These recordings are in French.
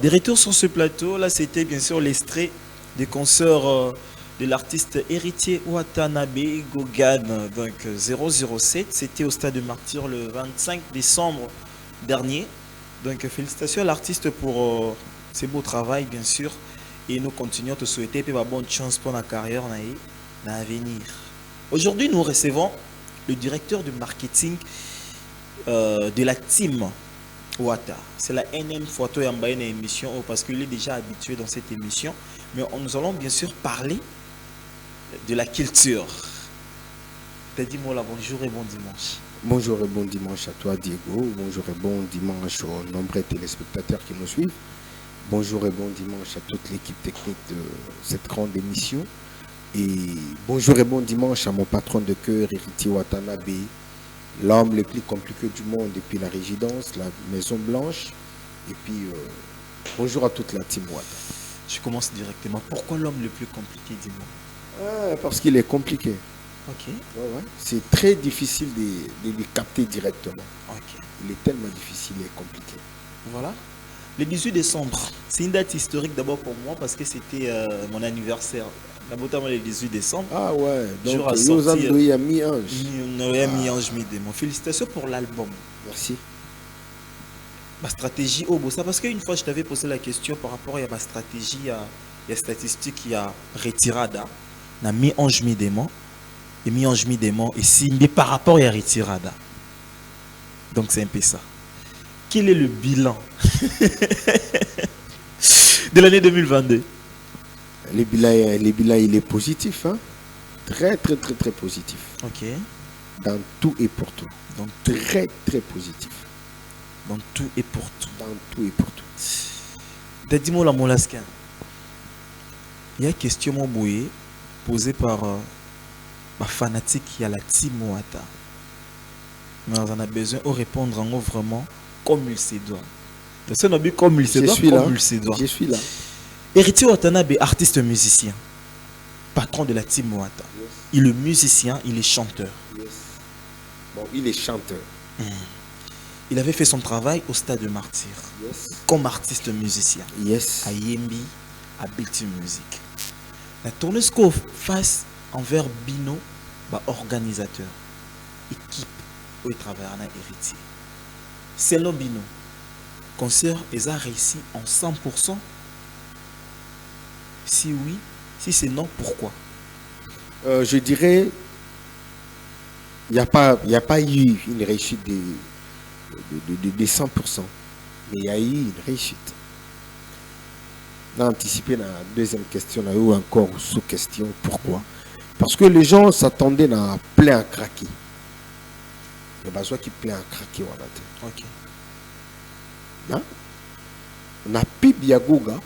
Des retours sur ce plateau, là c'était bien sûr l'extrait des concerts de l'artiste héritier Watanabe Gogan, donc 007, c'était au Stade de Martyr le 25 décembre dernier. Donc félicitations à l'artiste pour ses beaux travail bien sûr, et nous continuons à te souhaiter bonne chance pour la carrière dans l'avenir. Aujourd'hui nous recevons le directeur du marketing de la team Wata. C'est la NM photo et une émission parce qu'il est déjà habitué dans cette émission. Mais nous allons bien sûr parler de la culture. T'as dit moi là, bonjour et bon dimanche. Bonjour et bon dimanche à toi Diego. Bonjour et bon dimanche aux nombreux téléspectateurs qui nous suivent. Bonjour et bon dimanche à toute l'équipe technique de cette grande émission. Et bonjour et bon dimanche à mon patron de cœur, Héritier Watanabe, l'homme le plus compliqué du monde depuis la résidence, la Maison Blanche. Et puis, bonjour à toute la team Wata. Je commence directement. Pourquoi l'homme le plus compliqué, dis-moi? Parce qu'il est compliqué. Ok. Ouais. C'est très difficile de le capter directement. Ok. Il est tellement difficile et compliqué. Voilà. Le 18 décembre, c'est une date historique d'abord pour moi parce que c'était mon anniversaire. Notamment le 18 décembre. Ah ouais, donc jour à sortir. il y a mi-ange. Mi-ange, mi-démon. Félicitations pour l'album. Merci. Ma stratégie au ça parce qu'une fois je t'avais posé la question par rapport à ma stratégie, il y a statistique, il y a retirada, na mi-ange, mi-démon, et mi-ange, mi-démon, et si mais par rapport à retirada. Donc c'est un peu ça. Quel est le bilan de l'année 2022? Le bilan, il est positif, hein? Très positif. Ok. Dans tout et pour tout. Donc très positif. Dans tout et pour tout. Dans tout et pour tout. Dis-moi la molasquin. Il y a une question posée par ma fanatique qui a la team Wata. Mais on en a besoin de répondre en vraiment comme il se doit. On a comme il se doit, comme il se doit. Je suis là. Héritier Watanabe, artiste musicien, patron de la team Wata. Yes. Il est musicien, il est chanteur. Yes. Bon, il est chanteur. Il avait fait son travail au Stade de Martyr. Yes. Comme artiste musicien. Yes. À Yembi, à Bilti Music. La tournée score face envers Bino, organisateur, équipe où il travaille en héritier. Selon Bino, concert ils ont réussi en 100%. Si oui, si c'est non, pourquoi? Je dirais, il n'y a pas eu une réussite de 100%, mais il y a eu une réussite. On a anticipé la deuxième question, on a eu encore sous-question. Pourquoi? Parce que les gens s'attendaient à plein à craquer. Il y a besoin qui plein à craquer. Ok. Hein? On a Pibiagoga,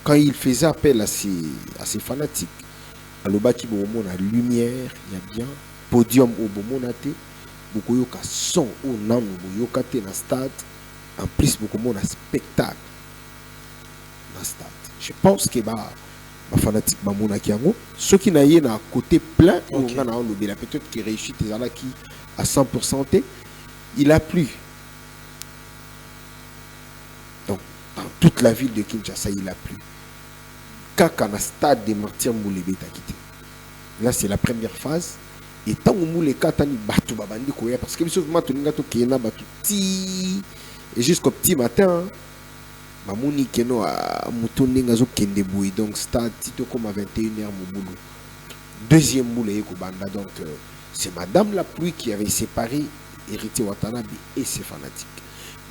quand il faisait appel à ses fanatiques, à l'obaki bomo na lumière, il y a bien podium au bomo na te, beaucoup yoka son au nam yoka te na stade, en plus beaucoup na spectacle na stade. Je pense que ma fanatique mamona kiango, ceux qui n'a yé na côté plein, okay. On a la peut-être qui réussit qui à 100%, il a plu. Donc dans toute la ville de Kinshasa, il a plu. Kaka na stade de Martyr Moulébé t'a quitté. Là c'est la première phase. Et tant que Moulé Katani batu babandi koya parce que bisous matuninga to kena batu ti et jusqu'au petit matin mamuni keno a mutoninga zo kende boui donc stade tito comme à 21h moubulu. Deuxième moulé ko banda donc c'est madame la pluie qui avait séparé Héritier Watanabe et ses fanatiques.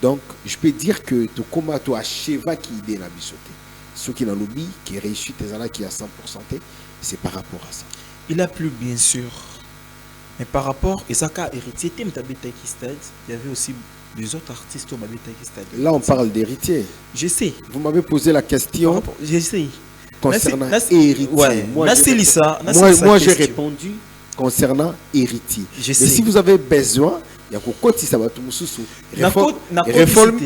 Donc je peux dire que to koma to a cheva qui idée na bisoté. Ceux qui n'ont lobby, qui réussit qui a 100%, c'est par rapport à ça. Il a plu bien sûr. Mais par rapport à Isaka héritier, il y avait aussi des autres artistes au Stade. Là on parle d'héritier. Je sais. Vous m'avez posé la question. Je sais. Concernant héritier. Ouais. Moi j'ai répondu concernant héritier. Je sais. Et si vous avez besoin, il y a Kokoti Sabatou Moussoussou.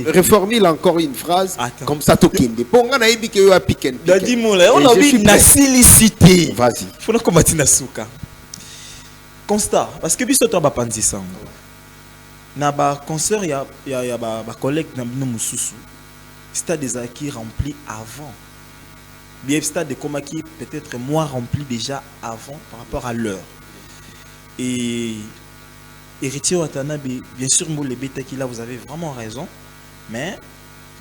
Réformil encore une phrase. Attends. Comme ça, Tokinde. Ponga na ibi ke yo apiken. On a vu na silicité. Vas-y. Faut na combattre na souka. Constat. Parce que biso to ba panzisa. Na ba concert ya ba collègue na bino Moussoussou. stade des acquis rempli avant. Bien stade de coma qui peut-être moins rempli déjà avant par rapport à l'heure. Et Héritier Watanabe, bien sûr, les bêta qui là, vous avez vraiment raison. Mais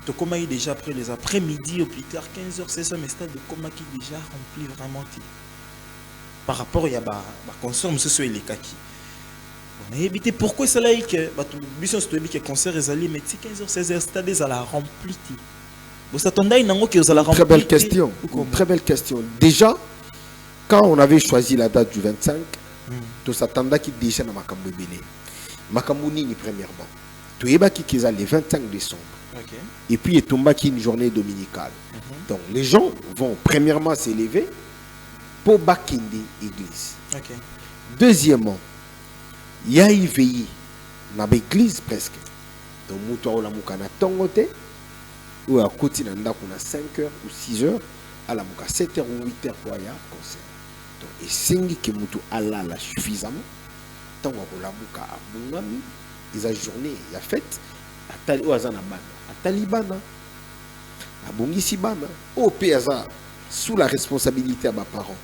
Tokoma est déjà après les après-midi ou plus tard 15h, 16h, mais stade de coma qui est déjà rempli vraiment. Par rapport à la concert, monsieur soit les kaki. On a évité pourquoi cela est que mission c'est que concert est allé mais 15h 16h stade est à la rempli. Vous s'attendez à une que vous allez remplir. Très belle question. Une très belle question. Déjà quand on avait choisi la date du 25, tout s'attendait qui déjà dans Makambo Belé. Makambo Nini premièrement. Tout est qui est le 25 décembre. Okay. Et puis il tombe qui une journée dominicale. Donc les gens vont premièrement s'élever pour Bakindi église. Okay. Deuxièmement, il y a une veillée dans l'église presque. Donc muto la mukana tongote ou à côté dans ndako na 5h ou 6h à la muka 7h ou 8h pour aller concert. Donc et singi que muto ala la suffisamment tant que la muka abungami ils a journée il y a fête atali wazana bana atalibana abungisi bana au PSA sous la responsabilité à mes parents.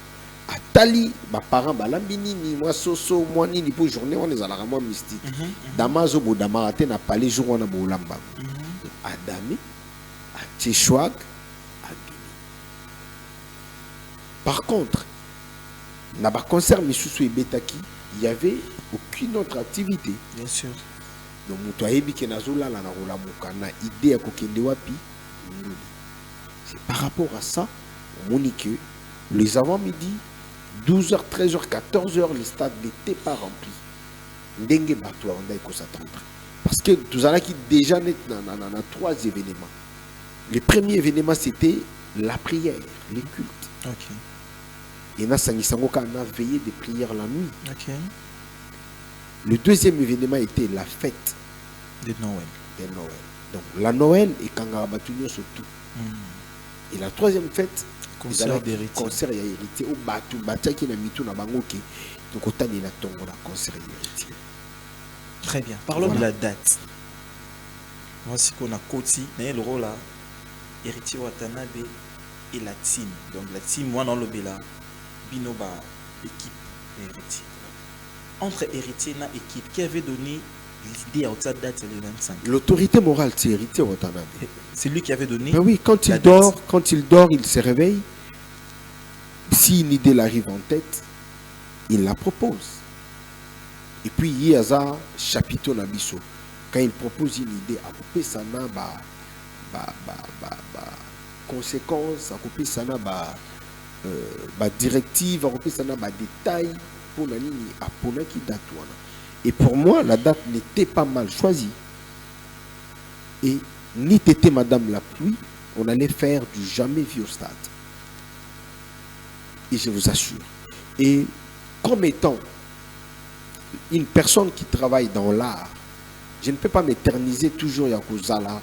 Atali, mes parents, balambini, moi soso, moi nini pour journée, on est à la ramon mystique. Damazo Bodamarate n'a pas les jours on a bolamba. Adami, à Tchouag, à Guinée. Par contre, dans le concert Missoussou et Betaki, il n'y avait aucune autre activité. Bien sûr. Donc, Moutouaébi qui n'a zola la rola moukana idée à kokende wapi. C'est par rapport à ça, on dit que les avant-midi, 12h, 13h, 14h, les stades n'étaient pas remplis. N'dengue bateau on a s'attendre. Parce que tout ça qui déjà net dans 3 événements. Le premier événement c'était la prière, les cultes. Ok. Et na sangisangoka on a veillé des prières la nuit. Ok. Le deuxième événement était la fête de Noël. Donc la Noël et Kangarabatunion surtout. Et la troisième fête, concert d'héritier. Concert d'héritier au Batu Batia qui n'a mis tout dans Bangoki. Donc autant il a tombé la concert d'héritier. Très bien. Parlons de la date. Voici qu'on a Koti, le rôle là, Héritier Watanabe et la team. Donc la team, moi dans le Bela, Binoba, l'équipe Héritier. Entre Héritier et équipe, qui avait donné l'idée à cette date, c'est le 25. L'autorité morale, c'est Héritier Watanabe. C'est lui qui avait donné. Ben oui, quand il dort, il se réveille. Si une idée arrive en tête, il la propose. Et puis il y a un chapitre Nabiso. Quand il propose une idée, à couper ça n'a conséquences, à couper ça n'a directive, à couper ça n'a détail pour la ligne à pour qui date. Et pour moi, la date n'était pas mal choisie. Et ni t'étais Madame la pluie, on allait faire du jamais vu au stade. Et je vous assure. Et comme étant une personne qui travaille dans l'art, je ne peux pas m'éterniser toujours Yakozala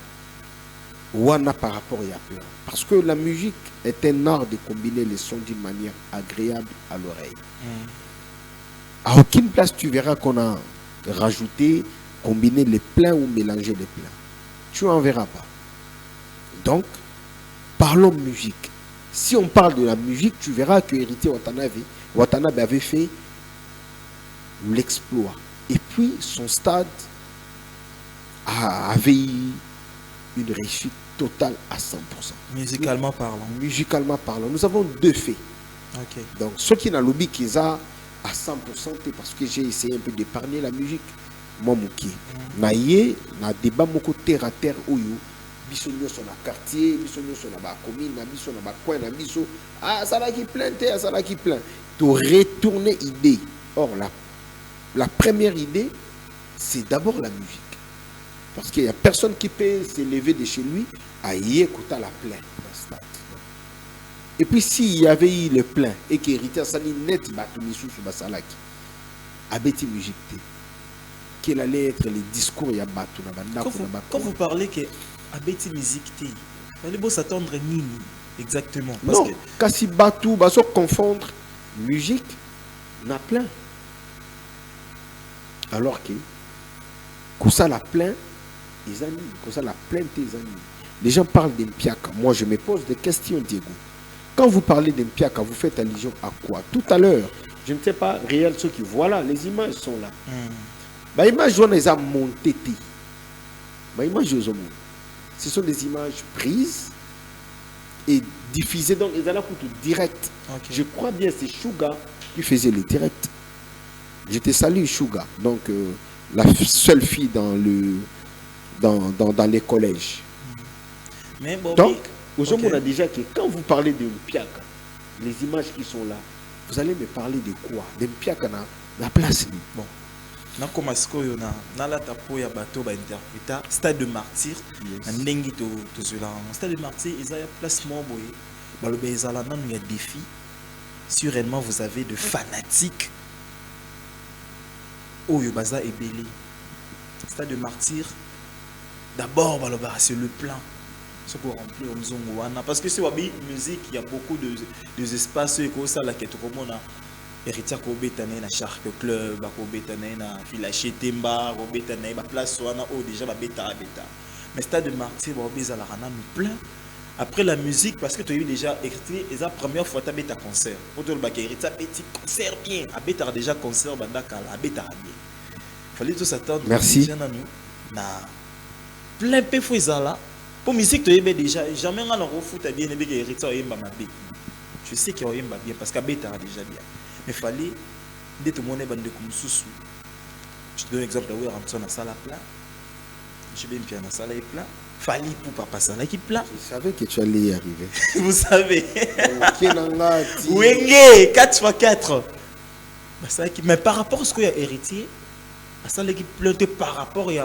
Wana par rapport à Yapla. Parce que la musique est un art de combiner les sons d'une manière agréable à l'oreille. À aucune place tu verras qu'on a rajouté, combiné les pleins ou mélangé les pleins. Tu n'en verras pas. Donc, parlons musique. Si on parle de la musique, tu verras que Héritier Watanabe avait fait l'exploit. Et puis, son stade avait une réussite totale à 100%. Musicalement parlant. Musicalement parlant. Nous avons deux faits. Okay. Donc, ceux qui n'ont lobby qu'ils ont à 100%, parce que j'ai essayé un peu d'épargner la musique. Moi, Mouki. Naïe, na débat moko terre à terre oyo. Biso sur le quartier, biso sur la commune, biso na coin, biso. Ah, ça là qui plein, ça là qui plein. Tu retourner idée. Or, la première idée, c'est d'abord la musique. Parce qu'il n'y a personne qui peut s'élever de chez lui à y écouter la plein. Et puis s'il y avait eu le plein et qu'héritier Sani net Batumissou sur Basalaki, Abeti musique, quel allait être les discours y a Batou quand vous parlez que Abeti musique, il faut s'attendre à Nini exactement. Parce non, quand si Batou, va se confondre musique, n'a plein. Alors que ça la plein, ils animent, comme ça la plainte ils animent. Les gens parlent d'Mpiaka. Moi, je me pose des questions, Diego. Quand vous parlez d'Mpiaka, vous faites allusion à quoi? Tout à l'heure, je ne sais pas, réel, ceux qui... Voilà, les images sont là. Les images, on les a montées. Les images, ce sont des images prises et diffusées dans les alas direct. Okay. Je crois bien c'est Suga qui faisait les directs. Je te salue, Suga. Donc, la seule fille dans les collèges. Mais bon, donc, aujourd'hui, okay. on a déjà que quand vous parlez de Mpiaka, les images qui sont là, vous allez me parler de quoi? De Mpiaka dans la place. Bon. Na comme askoyo na la tapo ya bateau ba interpréta Stade de Martyr na ndengi to zela Stade de Martyr ils a place mo boye ba lo bezala nanu ya défi sûrement vous avez de fanatiques oyo baza ebeli Stade de Martyr d'abord ba lo ba sur le plan ce qu'on remplit au mzungu wana parce que c'est wabi musique il y a beaucoup de espaces et ko ça la keto komona Héritier Kobetane na Shark Club, Kobetane na Filaché Temba, Kobetane ba place wana o déjà ba beta. Mais Stade de Martyr ba beza la rana nous plein. Après la musique parce que tu as eu déjà écrit et la première fois tu as beta concert. Pour le bac Héritier petit concert bien, a beta déjà concert bandaka la beta bien. Fallait tout s'attendre. Merci. Na plein peu fois pour musique tu as déjà jamais on a refout bien et Héritier oyemba mabe. Je sais qu'il oyemba bien parce que beta déjà bien. Mais il fallait que tout le monde ait bande comme sous. Je te donne un exemple où on a la salle à plat. Je vais me faire la salle à plat. Fallait pour papa ça là qui plat. Je savais que tu allais y arriver. Vous savez. Ok, Wenge 4x4. Mais par rapport à ce qu'il y a héritier, ça là qui plainte par rapport à il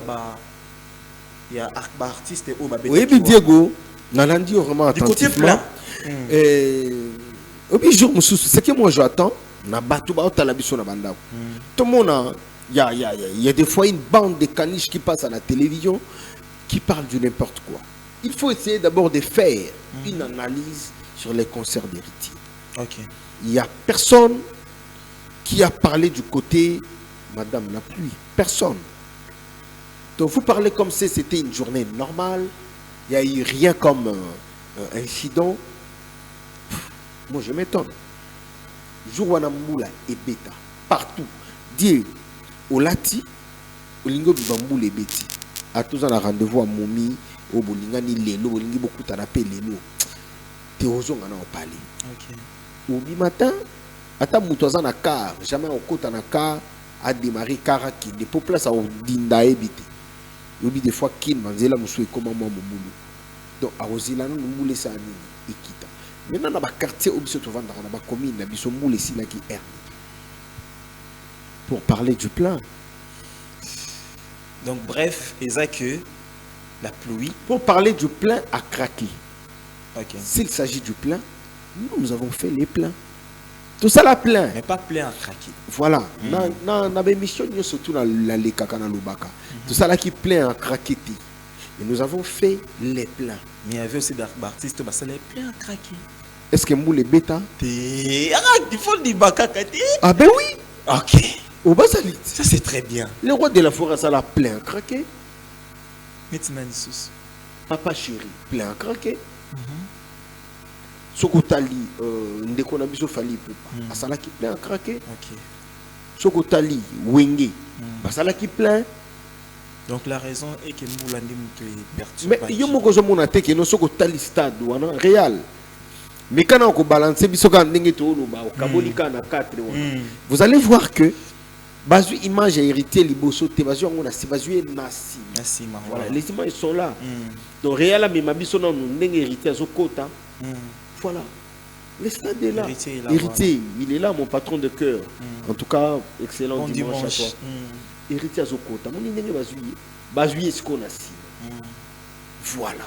y a artiste ou oui, mais Diego, Nalandi vraiment attentivement. Ce que moi j'attends, tout le monde, il y a des fois une bande de caniches qui passe à la télévision qui parle de n'importe quoi. Il faut essayer d'abord de faire une analyse sur les concerts d'héritiers. Okay. Il n'y a personne qui a parlé du côté Madame la pluie. Personne. Donc vous parlez comme si c'était une journée normale. Il n'y a eu rien comme incident. Moi je m'étonne. Jouana Moula et Beta. Partout. Dieu, au Lati, au Lingo Bamboul et Beti. À tous en a rendez-vous à Momi, au Bolingani Lelo, au Lingi beaucoup à l'appel Lelo. Théozo en a parlé. Au matin, à ta moutouazan à car, jamais au côté en a car, a démarré Karaki, des populations à Dinda et Bete. Il y a des fois qu'il m'a dit là, monsieur, comment moi, mon boulot. Donc, à Rosila, nous moulons ça à nous, et quitte. Maintenant, dans le quartier, où se trouve dans la commune, nous sommes moulés ici, là, qui est pour parler du plan. Donc, bref, et ça que la pluie. Pour parler du plan à craquer. Okay. S'il s'agit du plan, nous avons fait les plans. Tout ça, la plan. Mais pas plein à craquer. Voilà. Dans la mission, surtout dans les Kakana Lubaka. Tout ça, là, qui plein à craquer. Et nous avons fait les plans. Mais il y avait aussi des artistes qui les plein à craquer. Est-ce que vous les bêta? Il faut le dire Baka. Ah ben oui. Ok. Au bas, ça c'est très bien. Le roi de la forêt, ça l'a plein à craquer. Papa chéri, plein à craquer. Sokotali, Ndekonabiso Fali Poupa, ça l'a qui plein à craquer. Sokotali, Wenge, ça l'a qui plein. Donc la raison est que nous l'avons perturbé. Mais il y a beaucoup de monde qui nous Sokotali stade, réel. Mais quand on balance, vous allez voir que Bazu image et hérité liboso te bazu on a bazu nasi. Voilà, les images sont là. Donc réel mais mabiso non ndenge hérité azokota. Voilà. Le stade est là. Héritier, il est là mon patron de cœur. En tout cas, excellent bon dimanche à toi. Héritier azokota. Mon ndenge bazu est-ce qu'on a si. Voilà.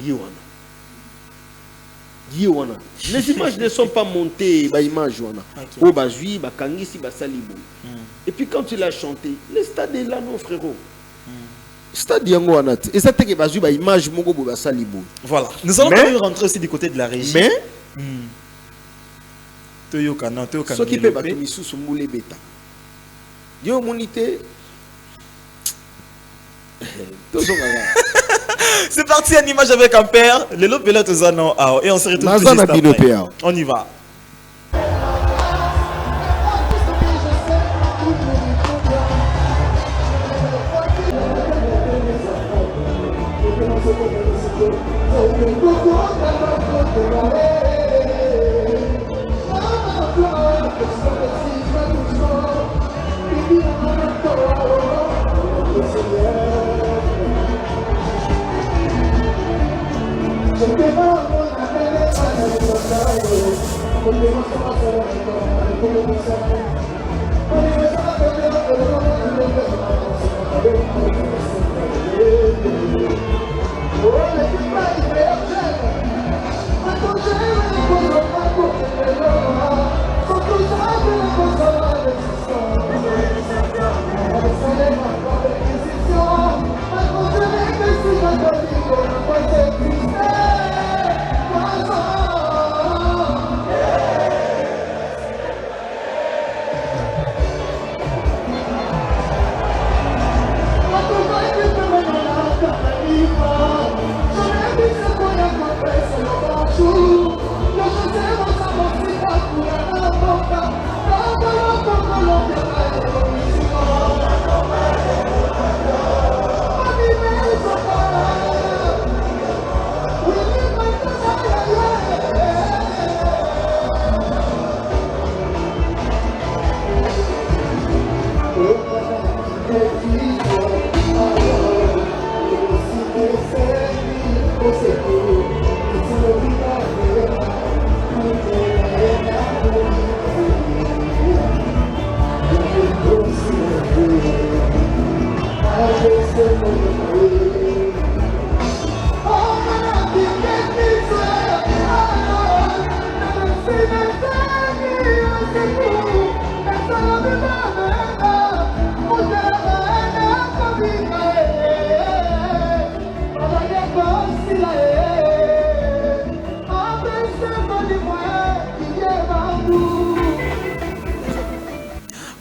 Yowana. Les images ne sont pas montées, image au bazui, bakangisi, basalibo. Et puis quand tu l'as chanté, le stade est là, non frérot. Stade yangoana. Et ça t'es bazui, image mongo basalibo. Voilà. Nous allons quand même rentrer aussi du côté de la régie. Mais Toyoka. Ce qui peut battre Missou sous moulé bêta. Yo monité. C'est parti, une image avec un père. Le lot pilote aux anneaux. Et on se retrouve tout Mazan juste a bino après. père. On y va.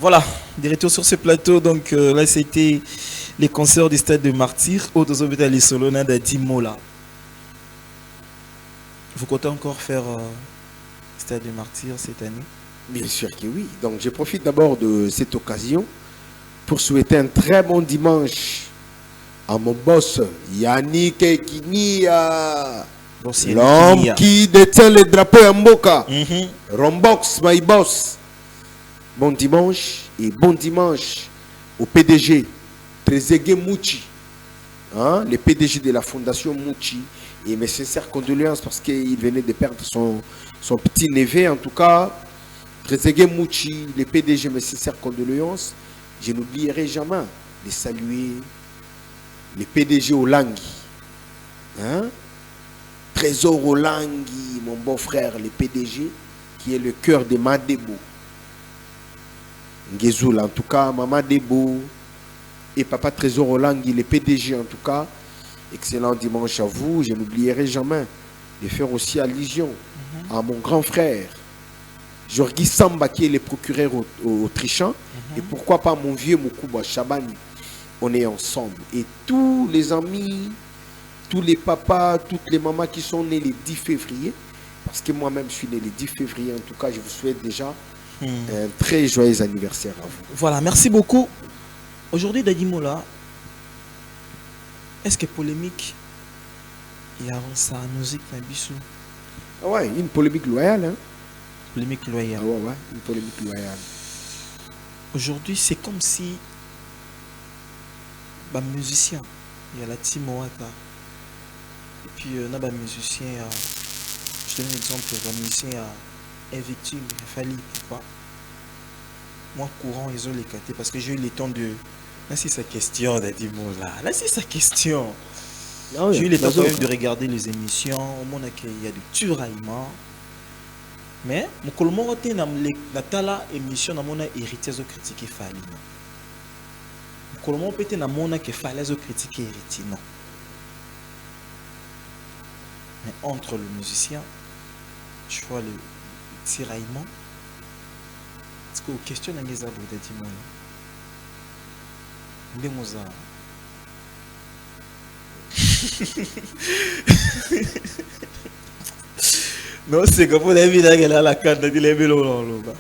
Voilà, des retours sur ce plateau. Donc là, c'était les concerts du stade de Martyrs au Dozobeta Solona d'Adimola. Vous comptez encore faire stade de Martyrs cette année? Bien sûr que oui. Donc je profite d'abord de cette occasion pour souhaiter un très bon dimanche à mon boss Yannick Kinia, l'homme qui détient le drapeau à Mboka. Rombox, my boss. Bon dimanche et bon dimanche au PDG Trezeguet Mouchi, hein, le PDG de la fondation Mouchi. Et mes sincères condoléances parce qu'il venait de perdre son petit neveu. En tout cas, Trezeguet Mouchi, le PDG, mes sincères condoléances. Je n'oublierai jamais de saluer le PDG Olangi, hein? Trésor Olangi, mon beau-frère, le PDG, qui est le cœur de Madebo. Ngezoula, en tout cas, Maman Debo et Papa Trésor Olangi, le PDG, en tout cas. Excellent dimanche à vous. Je n'oublierai jamais de faire aussi allusion à mon grand frère, Jorgi Samba, qui est le procureur autrichien. Et pourquoi pas mon vieux Moukouba Chabani. On est ensemble. Et tous les amis, tous les papas, toutes les mamans qui sont nés le 10 février, parce que moi-même je suis né le 10 février, en tout cas, je vous souhaite déjà un très joyeux anniversaire à vous. Voilà, merci beaucoup. Aujourd'hui, Dadimola, est-ce que polémique il y a ça musique Nabissou? Ah ouais, une polémique loyale. Hein? Polémique loyale. Ah ouais, une polémique loyale. Aujourd'hui, c'est comme si bah, musicien, il y a la team Oata. Et puis, il y a des musiciens, je donne un exemple, les musiciens est victime, il a fallu, pourquoi? Moi, courant, ils ont les catés parce que j'ai eu le temps de. Là, c'est sa question, Dadimola. Là, c'est sa question. Ah oui, j'ai eu le temps quand même de regarder les émissions. Au moins, il y a du turaillement. Mais, mon colmon, la tala émission, on a hérité de critiquer Fali. Mon colmon, peut-être, on a critiquer hérité. Non. Mais entre le musicien, je vois le tiraillement. Est-ce que vous questionnez les abos Dadimola? Non, c'est comme pour la vie là, la carte de l'événement là.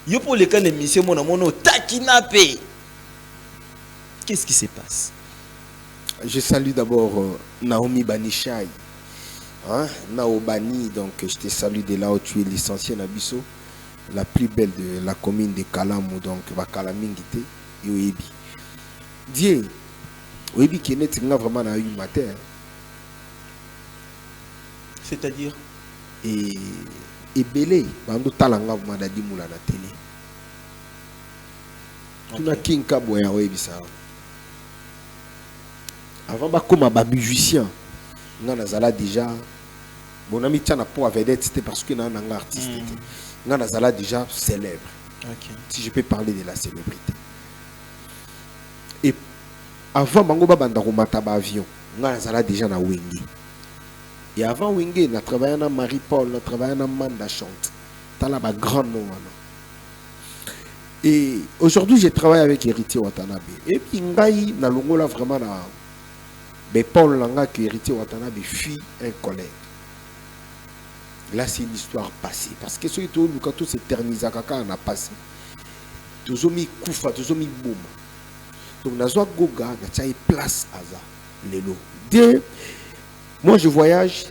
Yo pour les cas d'émission, mon amour, taquinapé. Qu'est-ce qui se passe? Je salue d'abord Naomi Banishai. Hein? Naobani, donc je te salue de là où tu es licencié Nabiso, la plus belle de la commune de Kalamou, donc Bakalamingite et Oebi. Dieu, Oebi qui est net, vraiment na eu matin. C'est-à-dire? Et belé, bando talanga madadi moula na télé. Tu n'as qu'un cabo ya Oebi ça. Avant bakoma ba musicien, nga nazala déjà bon ami tient na pour vedette, c'était parce que na un artiste. Nga nazala déjà célèbre. Okay. Si je peux parler de la célébrité. Et avant bango ba banda ko mata ba avion, nga nazala déjà na Wenge. Et avant Wenge, na travaillé na Marie-Paul, na travaillé na Manda Chante. T'as là ba grand nom. Et aujourd'hui, j'ai travaillé avec Héritier Watanabe. Et puis ngai na longola vraiment na mais Paul Langa qui héritier Watanabe fuit un collègue. Là, c'est une histoire passée. Parce que ceux qui ont quand tout s'éternise, quand on a passé, tous ont mis Koufa, tous ont mis Boum. Donc, Nazwa Goga, n'a pas place à ça. Lélo. Moi, je voyage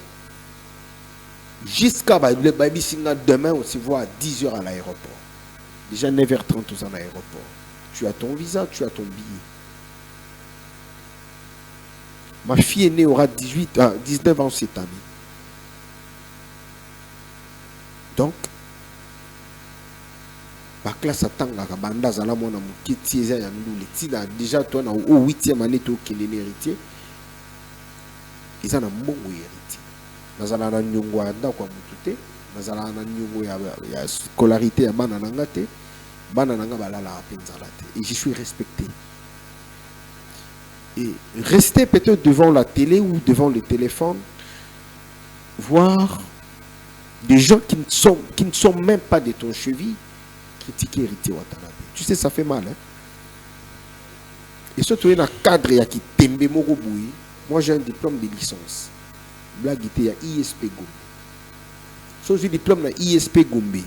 jusqu'à le Baby Singa. Demain, on se voit à 10h à l'aéroport. Déjà 9h30 tous en aéroport. Tu as ton visa, tu as ton billet. Ma fille aînée aura 19 ans cette année. Donc, ma classe attend à Banda Zalamon à Moukiti et Yandoule. Déjà, toi, au 8e année, tu es héritier. Ils ont un bon héritier. Nous avons un nyongo à Ndakwa Moutouté. Nous avons un nyongo à scolarité à Bananangate. Banananga Balala à Penzalate. Et je suis respecté. Et rester peut-être devant la télé ou devant le téléphone, voir des gens qui ne sont même pas de ton cheville critiquer Héritier Watanabe. Tu sais, ça fait mal. Hein? Et surtout, il y a un cadre qui tembe Moroboui. Moi, j'ai un diplôme de licence. Blague, il y a ISP Gombe. So, j'ai un diplôme de ISP Gombe.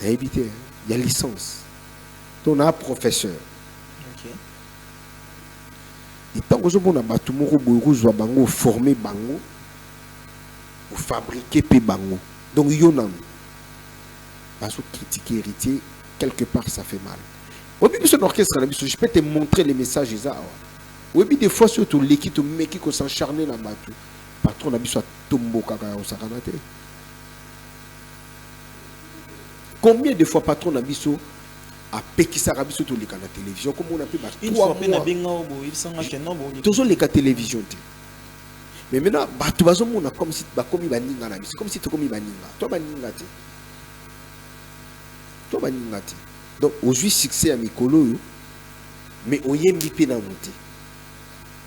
Il y a licence. Donc, on a un professeur. Et tant que vous avez un bango formé bango, vous fabriquez pe bango. Donc il y a parce que critiquer héritier, quelque part ça fait mal. Au début de l'orchestre, je peux te montrer les messages. Au début des fois, surtout l'équipe de mec qui s'encharne dans le patron n'a pas tombo kaka au sakanate. Combien de fois patron n'a pas à Pékissa Rabiso tous les canaux de télévision, comme on a pu battre 3 mois. Toujours les cas de télévision. Mais maintenant, tu vas au comme si tu comme c'est comme si tu comme Baninga. Toi, Baninga. Toi, Baninga. Donc, aujourd'hui, succès à Mikolo, mais au Yembi na monté.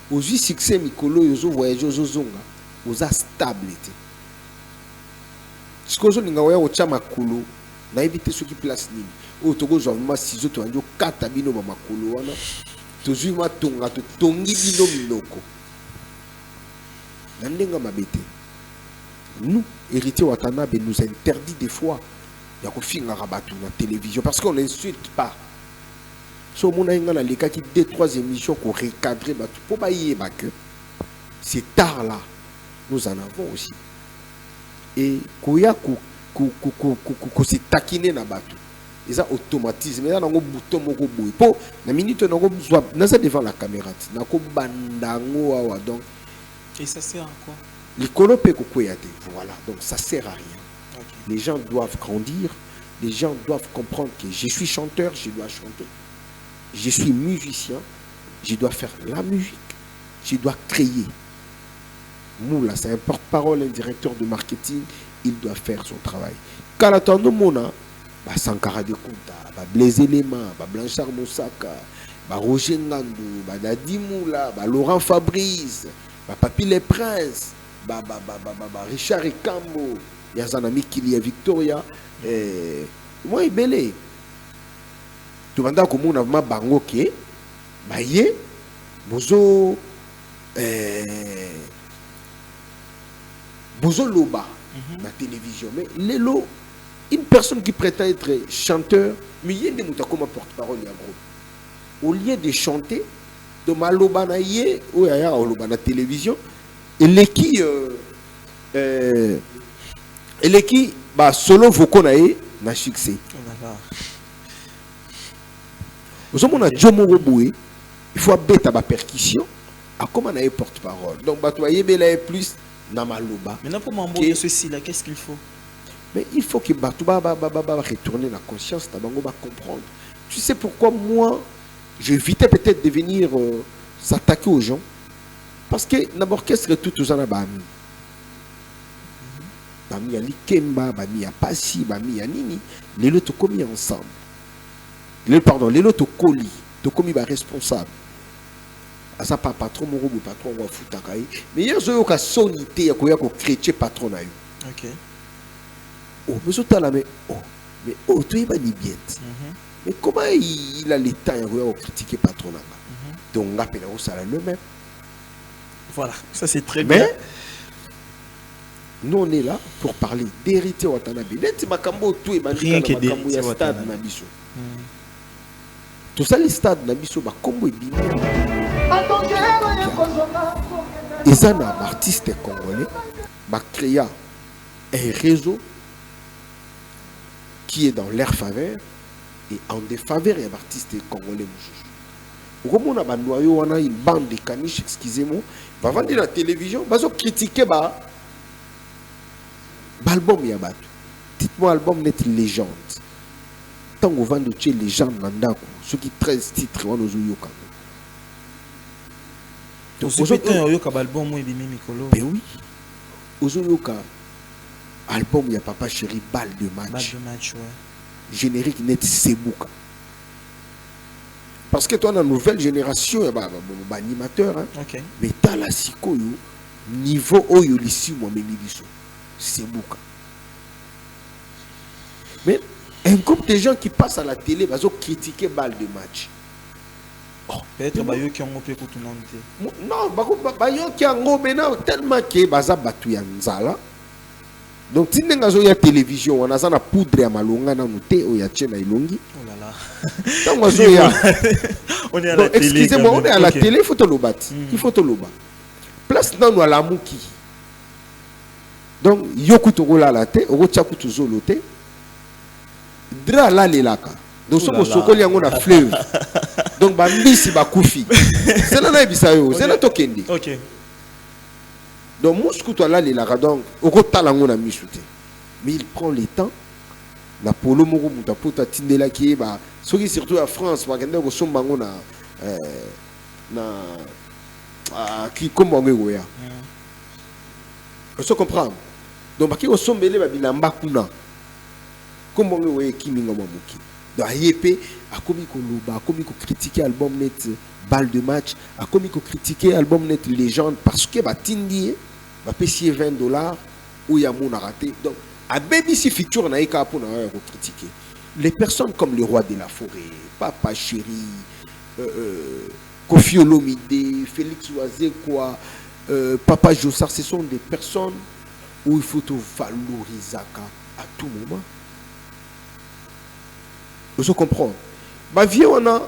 Aujourd'hui, succès à Mikolo, aux voyageurs, aux zonga, aux stabilité. Ce que je veux dire, au Chamakolo, na éviter ceux qui placent nini. Oh, togo zoma sizo to anjo kata bino ba makolo wana. Tozui ma tonga to tongi bino minoko. Nandenga mabete. Nous, héritier Watanabe nous interdit des fois ya ko finga rabatu na télévision parce qu'on n'insulte pas. So mona inga na leka ki 2-3 émissions ko recadrer batu po ba yeba que c'est tard là. Nous en avons aussi. Et koya ko se taquiner na batu. Ils ont automatisme. Ils ont un bouton moko boy. Po na minute na ko besoin na ça devant la caméra. Na ko bandango awa donc. Et ça sert à quoi? Les colopé ko koyate. Voilà. Donc ça sert à rien. Okay. Les gens doivent grandir. Les gens doivent comprendre que je suis chanteur, je dois chanter. Je suis musicien, je dois faire la musique. Je dois créer. Moula, c'est un porte-parole, un directeur de marketing. Il doit faire son travail. Kalatando Mona, Sankara de Kouta, Blaise Lema, Blanchard Moussaka, Roger Ngandou, Dadi Moula, Laurent Fabrice, Papi Les Princes, Richard Ekambo, Yazanami Kilia Victoria, moi Ibele. Tout le monde a bango qui est, bozo, Bozoloba la télévision. Mais Lelo, une personne qui prétend être chanteur, mais il y a des gens comme porte-parole au lieu de chanter, de maloba na yé ou ya oloba na télévision, et qui ba solo voko na yé na succès. Vous avez un Jomo Roboué, il faut bête à la percussion, à comment on a porte-parole. Donc, bah, toi, il y a plus dans maloba. Maintenant, pour m'embrouiller ceci là, qu'est-ce qu'il faut? Mais il faut que Batouba retourner la conscience, Tabango va comprendre. Tu sais pourquoi moi, j'évitais peut-être de venir s'attaquer aux gens? Parce que l'orchestre tout aux gens bami. Bami ya Likemba, bami ya Passi, bami ya Nini, les lots commis ensemble. Pardon, les lots colis, to commis responsable. À ça pas patron mon robot patron va foutre akaï. Mais hier j'ai eu ka sonité ya ko chrétien patron na yo. OK. Oh, mais ça là mais oh tu es pas ni bien. Mais comment il a le temps de critiquer patron là? Donc on appelle ça le même. Voilà, ça c'est très bien. Mais nous on est là pour parler d'héritier Watanabe. Rien que d'héritier Watanabe. Tout ça les stades na biso ba kombo ebimi. Et ça na artiste congolais ba créer un réseau qui est dans leur faveur et en défaveur des artistes congolais. Comme on a une bande de caniches, excusez-moi, va vendre la télévision, va critiquer l'album Yabat. Dites-moi, album net légende. Tant qu'on vend de légende, ceux qui 13 titres, on nous yoka. Donc, vous album, ben oui. Ozoyoka, album, il y a Papa Chéri, balle de match. Balle de match, ouais. Générique net, Sebouka. Parce que toi, dans la nouvelle génération, il y a un animateur. Hein? Okay. Mais dans la psycho, niveau où il y a ici, moi, c'est Sebouka. Mais un groupe de gens qui passent à la télé, ils ont critiqué balle de match. Peut-être que qui ont opé pour tout le monde. Non, qui ont tellement que baza batu ya nzala. Donc si vous avez la télévision, on a la poudre à malonga na muté ou ya tchena ilongi. Oh là là. On est à la télé. Excusez-moi, on est à la télé, il faut te le battre. Il faut te le battre. Place dans nous à la mouki. Donc yoku to la la te, oro tchaku to zolote. Dra la lelaka. Donc ce que sokoli yango na fleuve. Donc bambisi bakufi. C'est là na bisayo, c'est là tokendi. OK. Donc mousko to la lelaka donc oro talango na misute. Mais il prend le temps. Na polo moko muta pota tindela ki ba soki surtout à France ba kende ko sombango na qui comme on goya. On se comprend. Donc ba ki ko sombele ba bilamba kuna. Comme on goya kiminga mamuki. Donc ayepé a komi ko loba, a komi ko critiquer album net balle de match, a komi ko critiquer album net légende parce que ba tindi ba payer $20 ou ya mon raté. Donc à BBC Feature, on a pour critiquer. Les personnes comme le roi de la forêt, Papa Chéri, Kofi Olomide, Félix Ouazekwa, Papa Jossard, ce sont des personnes où il faut te valoriser à tout moment. Vous comprenez? Bah vieux on a,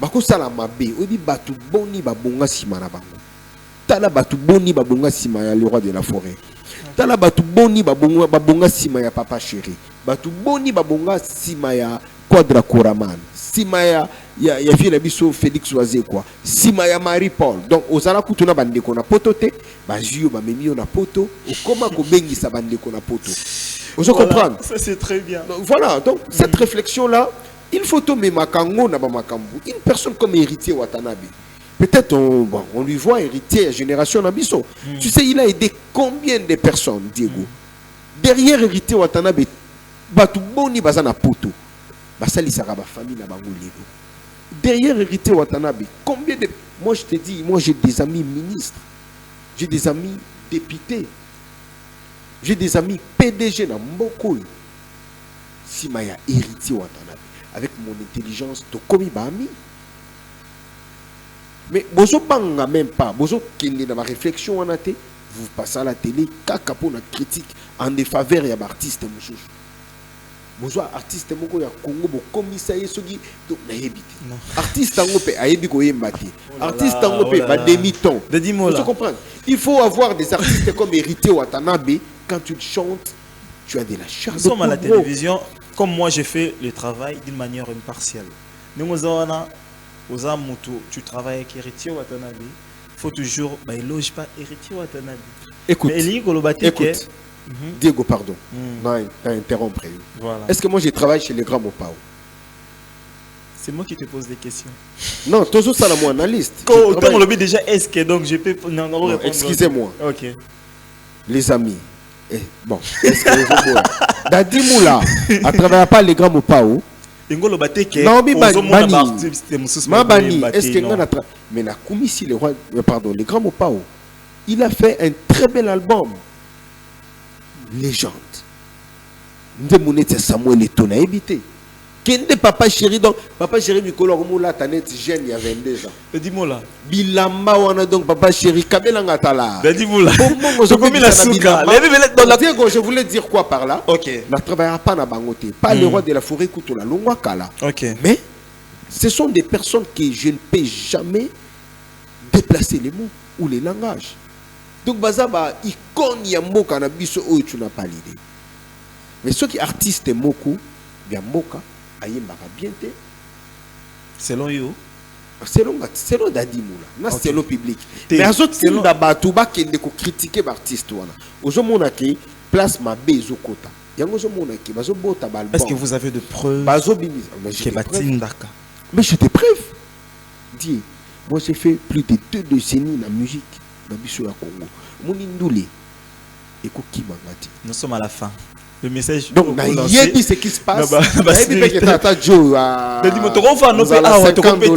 bah ko sala mabe, on dit batu boni ba bonga sima na bango. Tala batu boni ba bonga sima ya le roi de la forêt. Tala batu boni babonga sima ya Papa Chéri. Batu boni babonga sima ya Quadra Koraman. Sima ya fille biso Félix Ouazekwa. Sima ya Marie Paul. Donc ozala kutuna bandeko na poto te, bazio ba memio na poto, okoma ko bengisa bandeko na poto. Vous comprenez? Ça c'est très bien. Donc, voilà, donc cette réflexion là, il faut tomber makango na ba makambu. Une personne comme héritier Watanabe. Peut-être on lui voit héritier à génération Nabiso. Tu sais, il a aidé combien de personnes, Diego? Derrière héritier Watanabe, batu boni bazana poto. Basali saraba famille na bango lego. Derrière héritier Watanabe, combien de... Moi je te dis, moi j'ai des amis ministres. J'ai des amis députés. J'ai des amis PDG na Mboko. Si maya héritier Watanabe, avec mon intelligence, to komi ba ami. Mais bozo banga même pas, bozo kende dans ma réflexion en athée, vous passez à la télé, kaka pour la critique en défaveur et à artiste monsieur. Bozo artiste moko ya Congo bo komisa yesogi donc na yebite. Artiste ngo pe ayebi ko yembati. Artiste ngo pe ba demi-ton. Tu comprends? Il faut avoir des artistes comme Héritier Watanabe quand tu chantes, tu as de la chance. Nous sommes à la télévision, comme moi j'ai fait le travail d'une manière impartiale. Nous avons tu travailles avec Héritier Watanabe, il faut toujours éloge pas Héritier Watanabe. Écoute, écoute. Diego, pardon, non, t'as interrompu. Voilà. Est-ce que moi je travaille chez les grands Mopao? C'est moi qui te pose des questions. Non, toujours ça, mon analyste. Quand on le dit déjà, est-ce que donc je peux. Non, excusez-moi. Ok. Les amis. Bon, est-ce que Dadi Moula, à travers pas les grands Mopao. Non, mais Mabani, est-ce que mais la commission, pardon, les grands Mopao, il a fait un très bel album. Légende. Ndemouné c'est Samuel Eto'o na évité. Kende papa chéri donc papa chéri Mikolo Moula tanet jeune il y a 22 ans. Dis-moi là. Bilamba wana donc papa chéri Kabela Ngatala. Dis-moi là. Je voulais dire quoi par là? OK. Na travaillera pas na bangoté, pas le roi de la forêt Kutola Longwa Kala. OK. Mais ce sont des personnes que je ne peux jamais déplacer les mots ou les langages. Donc bazaba icône ya mboka na biso oyo tu n'as pas l'idée. Mais ceux qui artistes moko bien mboka ayembaka bien te selon yo selon Dadi Moula na selon public. Mais azot selon dabatu ba kende ko critiquer ba artiste wana. Ozo mona ke place mabe ezokota. Yango ozo mona ke bazo bota ba album. Est-ce que vous avez de preuves? Bazo bimi. Mais je te preuve. Dis, moi j'ai fait plus de 2 décennies dans la musique. Congo. Nous sommes à la fin. Le message. Donc, il y a ce qui se passe. Il y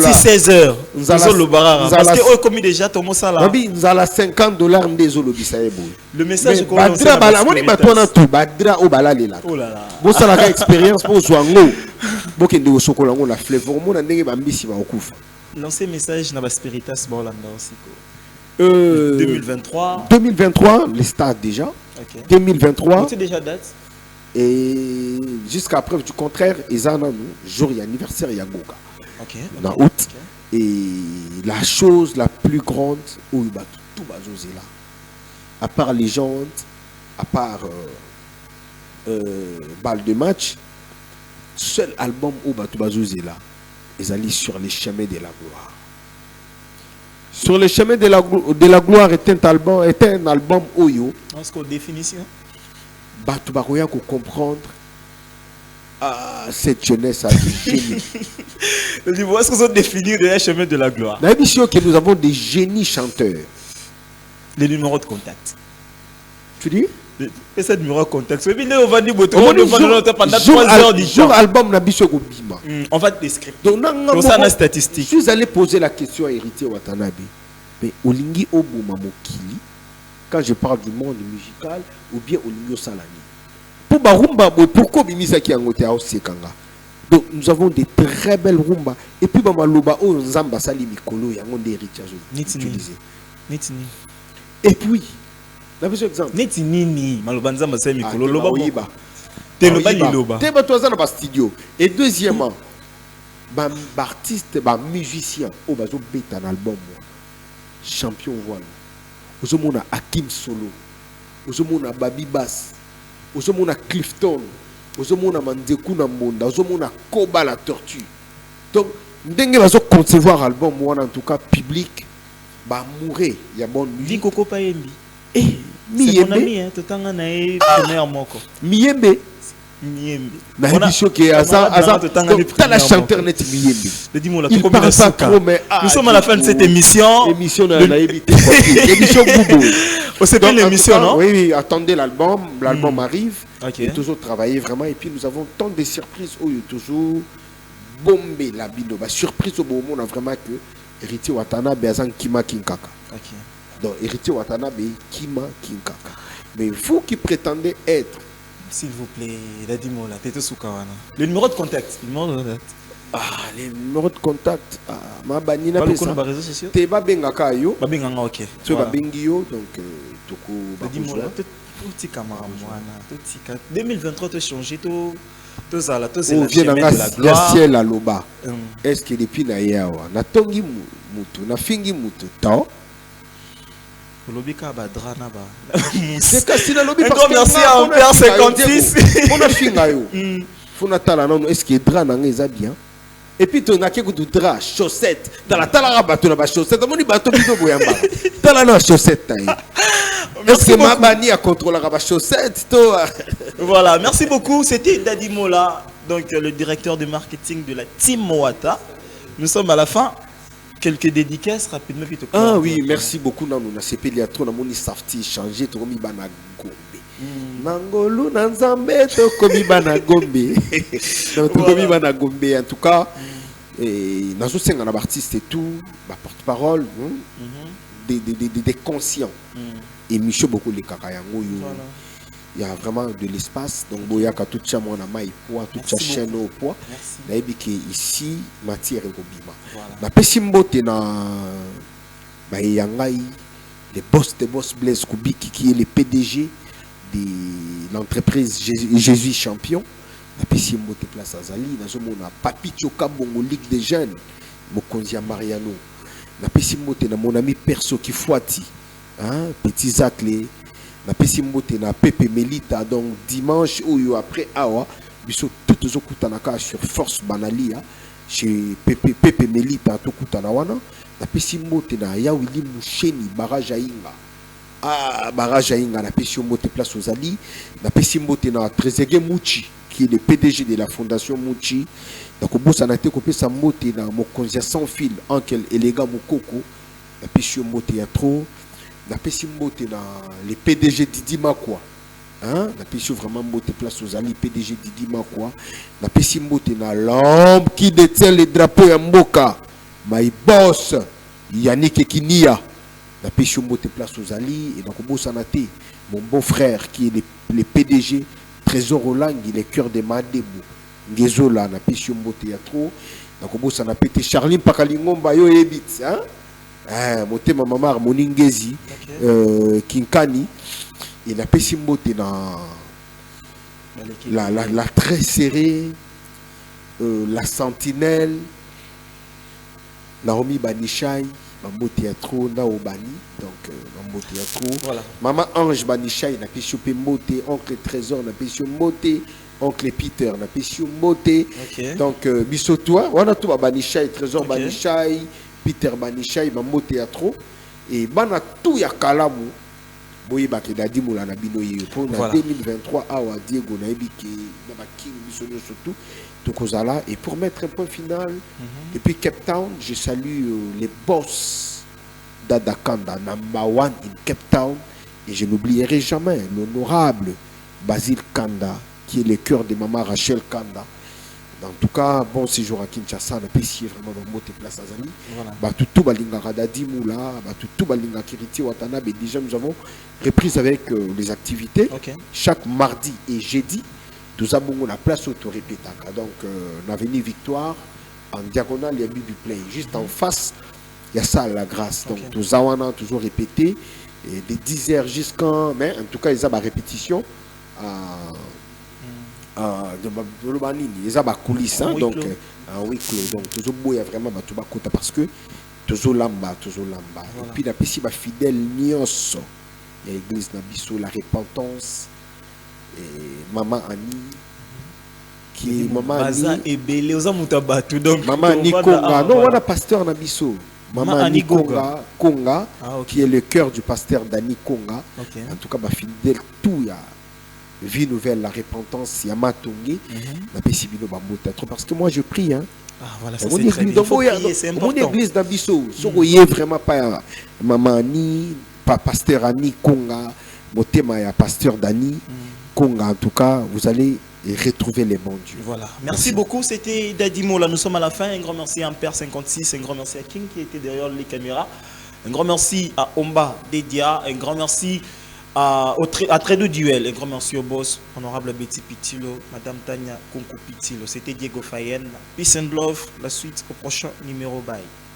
a 16 heures. Nous avons le barrage. Parce que comme déjà, tout le monde ça là. Nous avons $50 le message qu'on a. Oh là là. Vous avez une expérience pour Zouango. Vous avez une Lancez message dans la Spiritas Bolanda aussi. 2023. 2023, les stades déjà. Okay. 2023. C'est déjà date. Et jusqu'à preuve du contraire, ils ont un jour anniversaire Yagoka. Ok. En août. Okay. Et la chose la plus grande, où il va tout baser là. À part légende, à part balle de match, seul album où va tout baser là. Ils allaient sur les chemins de la gloire. Sur les chemins de la gloire est un album Oyo. Est-ce qu'on définition? Batu bakoya ko comprendre cette jeunesse a du génie. Est-ce qu'on définit les chemins de la gloire? Dans l'émission que nous avons des génies chanteurs. Les numéros de contact. Tu dis? Et ce numéro de contact. On va dire pendant 3 heures du jour album na biso ko bima. On va te script. Donc ça na statistique. Je suis allé poser la question à Héritier Watanabe. Mais Olingi Obuma Mokili, quand je parle du monde musical ou bien Olingi Salani. Pour Barumba, pourquoi Bimisa qui a ngoté à Osekanga? Donc nous avons des très belles rumba. Et puis Bamaluba o Nzamba Sali Mikolo yango de Héritier utilisé. Et puis la deuxième exemple. Neti nini Maloba Nzamba Sali Mikolo loba boba. Teloba liloba. Teba toza na ba studio. Et deuxièmement, artiste, musicien au bazo beta un album. Champion voilà. Nous a Hakim Solo. Nous a Babi Bass. Nous a Clifton. Nous a Mandeku Namonda. Nous a Koba la tortue. Donc, nous avons concevoir album en tout cas public. Bah mourir, il y a bonne musique. Coco Paembi. Eh, c'est mon ami, hein. Tout le temps naïf, première moko. Miyembe. Na émission qui est t'as la chanteur net Miyembe. Il parle pas trop mais nous sommes à la fin de cette émission. Émission na évité. Émission Boubou. C'est bien l'émission non? Oui, attendez l'album arrive. Okay. Et toujours travailler vraiment et puis nous avons tant de surprises où il y a toujours bombé la bino. Surprise au moment on a vraiment que Héritier Watanabe azan Kima Kinkaka. OK. Donc Héritier Watanabe Kima Kinkaka. Mais vous qui prétendez être s'il vous plaît, Dadi Mola, Teto Sukawana. Le numéro de contact. les numéros de contact. Ma banni Pas na le pesa. compte par réseaux sociaux. Te ba benga ka yo. Ba benga ok. Tu ba bengi yo donc toko ba Dadi-moi, tout camara moana, tout 2023 tu as changé tout zala, tout c'est la chemin de la gloire. Ciel à loba. Est-ce que depuis na yawa na tongi mutu na fingi mutu to lobi ka ba drana ba. C'est que si na lobi parce que merci à Père 56. On a finga yo. Faut na tala non est-ce que drana ngeza bien. Et puis tu as quelque drap chaussettes dans la tala rabato na ba chaussettes moni bato bido boyamba. Tala na chaussettes est-ce que ma bani a contrôlé la chaussette? Voilà, merci beaucoup. C'était Dadi Mola, donc le directeur de marketing de la Team Moata. Nous sommes à la fin. Quelques dédicaces rapidement. Ah oui, merci beaucoup. Nous avons CP Liatro, nous avons safety changé. Nous avons bana gombe. Nangolu nanzambe to komi bana gombe. Donc komi bana gombe. En tout cas, nous avons un artiste et tout, porte-parole, des conscients. Et Michel beaucoup les kakayango. Il y a vraiment de l'espace. Donc boyaka tout ça mon amaï poids, toute sa chaîne au poids. Naibiki ici matière et gobima. Na pesimbote na bayangai les boss Blaise Kubiki qui est le PDG de l'entreprise Jésus Champion. Na pesimbote place Azali na zomona Papi Choka Bongo Ligue des jeunes Mokonzia Mariano. Na pesimbote na mon ami perso qui Fouati. Hein, petit Zaclé, na pesimbote na Pepe Melita donc dimanche ou après awa biso tout ozokutanaka sur Force Banalia chez Pepe Melita to kutana wana na pesimbote na Yawili Moucheni barrage Inga barrage Inga na pesimbote place aux Ali na pesimbote na Trezeguet Mouchi qui est le PDG de la fondation Mouchi na kobosa na te kopesa mbote na Mokonzia sans fil Ankel Elega Mokoko na pesimbote ya trop na pesimbote na les PDG Didi Makwa hein na pesimbote vraiment mbote place aux Ali PDG Didi Makwa na pesimbote na l'homme qui détient les drapeaux ya mboka my boss Yannick Kinia na pesimbote place aux Ali et na kobosa na te mon beau-frère qui est le PDG Trésor Olangi les cœurs de Madebu Ngezola na pesimbote ya trop na kobosa na pété Charline Pakalingomba yo ebit hein motema mama Harmonie Ngezi Kinkani et la pesimbote na la très serrée la sentinelle Naomi Banichai Mambote ya trop na Obani donc Mambote ya trop voilà. Maman Ange Banichai na pesimbote mbote oncle Trésor na pesimbote oncle Peter na pesimbote donc bisotoa wana to Banichai Trésor Banichai Peter Banichai Mambote ya trop et bana tout ya kalamu boye baki Dadi Mola na bino ye pour na 2023 awa Diego na ebiki na ba king bisono surtout tokozala et pour mettre un point final depuis Cape Town je salue les boss d'Adakanda number 1 in Cape Town et je n'oublierai jamais l'honorable Basile Kanda qui est le cœur de maman Rachel Kanda. En tout cas, bon séjour à Kinshasa, on a payé vraiment dans Moté Place Azali. Tout Balinga Radadi Moula, tout Balinga Kiriti Watanabe. Déjà, nous avons repris avec les activités. Chaque mardi et jeudi, nous avons la place auto-répétaka. Donc, l'avenue Victoire, en diagonale, il y a du plein. Juste en face, il y a ça, la grâce. Donc, nous avons toujours répété. Et de 10h jusqu'à. Mais en tout cas, il y a la répétition. Les a coulisses donc en huis clos donc toujours il y a vraiment parce que toujours lamba et puis la pesi fidèle nyonso il y a l'église Nabiso la repentance et maman Annie qui maman Annie et belé aux amutabatu donc maman Annie Konga non on a pasteur Nabiso maman Annie Konga qui est le cœur du pasteur Dani Konga en tout cas fidèle tout ya vie nouvelle, la repentance, Yamatongi, la Pessibino Bambota. Parce que moi je prie, hein. Ah, voilà, ça c'est très bien. Mon église d'Abisso, si vous voyez vraiment pas Maman Annie, pasteur Annie Konga, Motema et pasteur Dani Konga, en tout cas, vous allez retrouver les bons dieux. Voilà. Merci beaucoup, c'était Dadi Mola. Nous sommes à la fin. Un grand merci à Père 56, un grand merci à King qui était derrière les caméras. Un grand merci à Omba Dedia, un grand merci À très de duel, un grand merci au boss, honorable Betty Pitilo, Madame Tania Konko Pitilo. C'était Diego Fayen. Peace and love. La suite au prochain numéro. Bye.